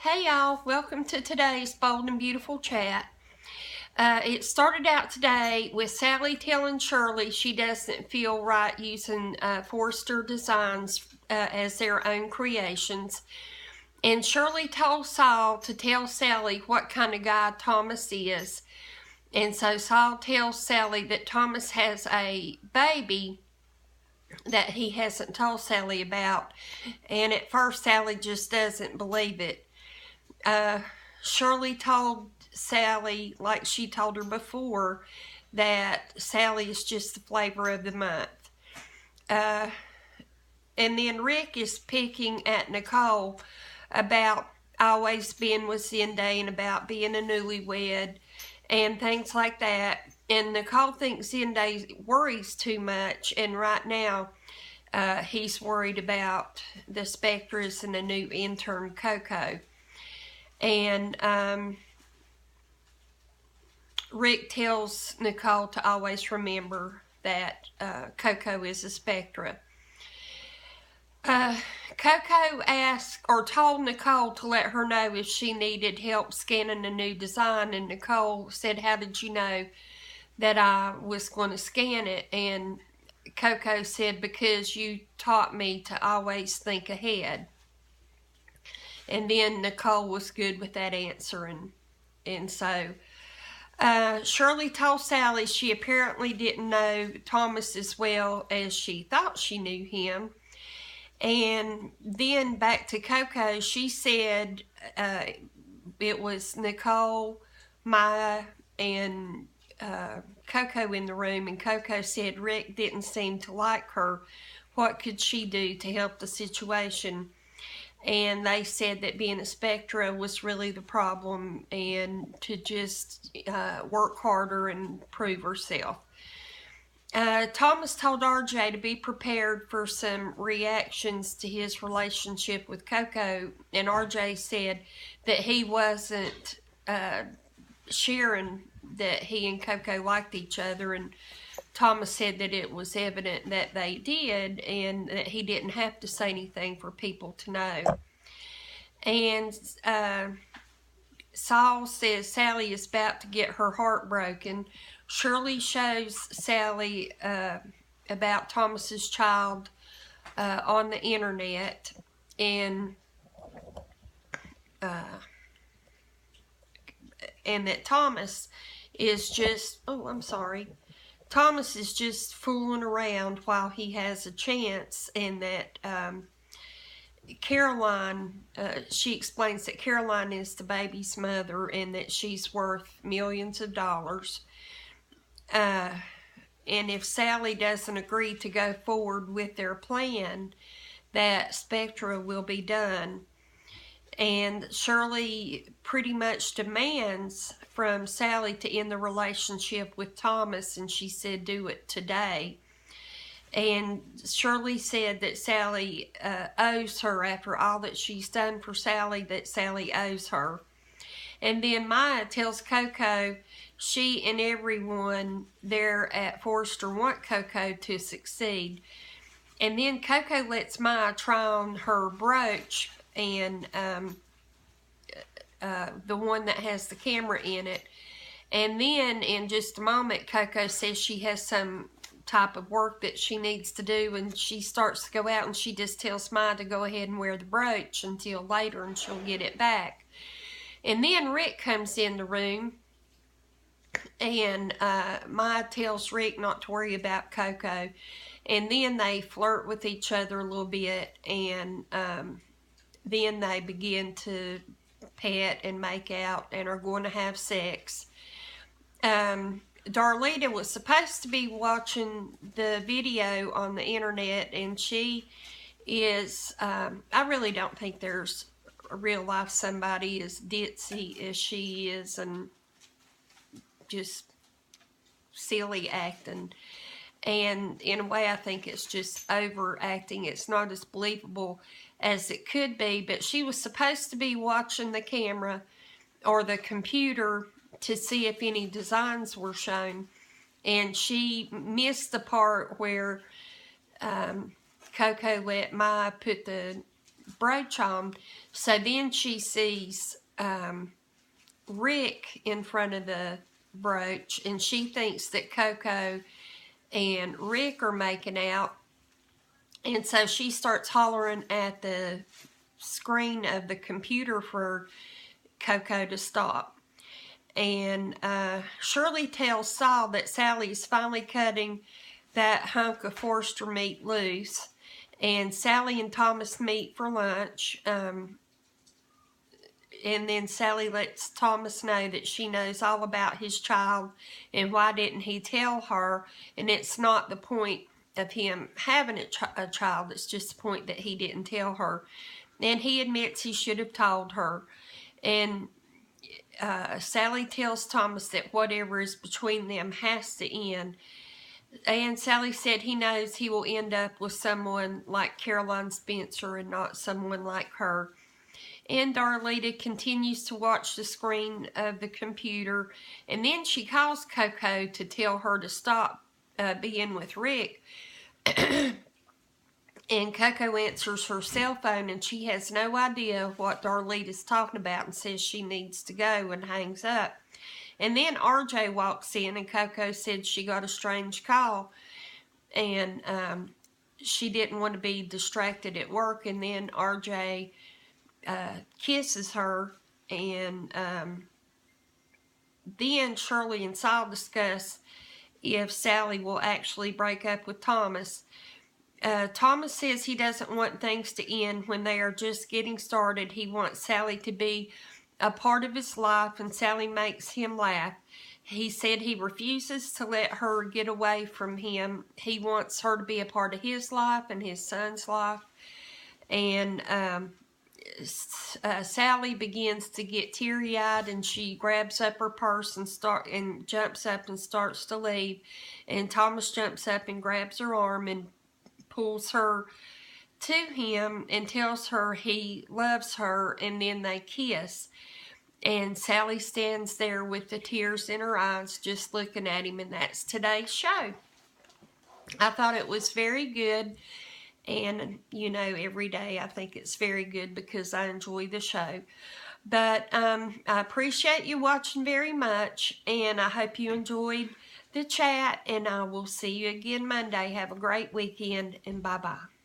Hey y'all, welcome to today's Bold and Beautiful Chat. It started out today with Sally telling Shirley she doesn't feel right using Forrester Designs as their own creations. And Shirley told Saul to tell Sally what kind of guy Thomas is. And so Saul tells Sally that Thomas has a baby that he hasn't told Sally about. And at first Sally just doesn't believe it. Shirley told Sally, like she told her before, that Sally is just the flavor of the month. And then Rick is picking at Nicole about always being with Zende and about being a newlywed and things like that. And Nicole thinks Zende worries too much, and right now he's worried about the Spectres and the new intern Coco. And Rick tells Nicole to always remember that Coco is a Spectra. Coco asked or told Nicole to let her know if she needed help scanning a new design, and Nicole said, "How did you know that I was going to scan it?" And Coco said, "Because you taught me to always think ahead." And then Nicole was good with that answer, and so Shirley told Sally she apparently didn't know Thomas as well as she thought she knew him. And then back to Coco, she said it was Nicole, Maya, and Coco in the room, and Coco said Rick didn't seem to like her. What could she do to help the situation? And they said that being a Spectra was really the problem, and to just work harder and prove herself. Thomas told RJ to be prepared for some reactions to his relationship with Coco, and RJ said that he wasn't sharing that he and Coco liked each other, and Thomas said that it was evident that they did and that he didn't have to say anything for people to know. And Saul says Sally is about to get her heart broken. Shirley shows Sally about Thomas's child on the internet, and that Thomas is just, Thomas is just fooling around while he has a chance, and that Caroline, she explains that Caroline is the baby's mother and that she's worth millions of dollars. And if Sally doesn't agree to go forward with their plan, that Spectra will be done. And Shirley pretty much demands from Sally to end the relationship with Thomas, and she said do it today. And Shirley said that Sally owes her, after all that she's done for Sally, that Sally owes her. And then Maya tells Coco she and everyone there at Forrester want Coco to succeed. And then Coco lets Maya try on her brooch, and the one that has the camera in it. And then in just a moment, Coco says she has some type of work that she needs to do, and she starts to go out, and she just tells Maya to go ahead and wear the brooch until later and she'll get it back. And then Rick comes in the room, and Maya tells Rick not to worry about Coco, and then they flirt with each other a little bit, and then they begin to pet and make out and are going to have sex. Darlita was supposed to be watching the video on the internet, and she is, I really don't think there's a real life somebody as ditzy as she is, and just silly acting. And in a way, I think it's just overacting. It's not as believable as it could be, but she was supposed to be watching the camera or the computer to see if any designs were shown, and she missed the part where Coco let Maya put the brooch on. So then she sees Rick in front of the brooch, and she thinks that Coco and Rick are making out. And so she starts hollering at the screen of the computer for Coco to stop. And Shirley tells Saul that Sally's finally cutting that hunk of Forster meat loose. And Sally and Thomas meet for lunch. And then Sally lets Thomas know that she knows all about his child and why didn't he tell her. And it's not the point of him having a child, it's just the point that he didn't tell her. And he admits he should have told her. And Sally tells Thomas that whatever is between them has to end. And Sally said he knows he will end up with someone like Caroline Spencer and not someone like her. And Darlita continues to watch the screen of the computer, and then she calls Coco to tell her to stop being with Rick. And Coco answers her cell phone, and she has no idea what Darlita's talking about and says she needs to go and hangs up. And then RJ walks in, and Coco said she got a strange call, and she didn't want to be distracted at work. And then RJ kisses her, and then Shirley and Saul discuss if Sally will actually break up with Thomas. Thomas says he doesn't want things to end when they are just getting started. He wants Sally to be a part of his life, and Sally makes him laugh. He said he refuses to let her get away from him. He wants her to be a part of his life and his son's life. And Sally begins to get teary-eyed, and she grabs up her purse and jumps up and starts to leave. And Thomas jumps up and grabs her arm and pulls her to him and tells her he loves her, and then they kiss. And Sally stands there with the tears in her eyes just looking at him, and that's today's show. I thought it was very good. And, you know, every day I think it's very good because I enjoy the show. But I appreciate you watching very much. And I hope you enjoyed the chat. And I will see you again Monday. Have a great weekend. And bye-bye.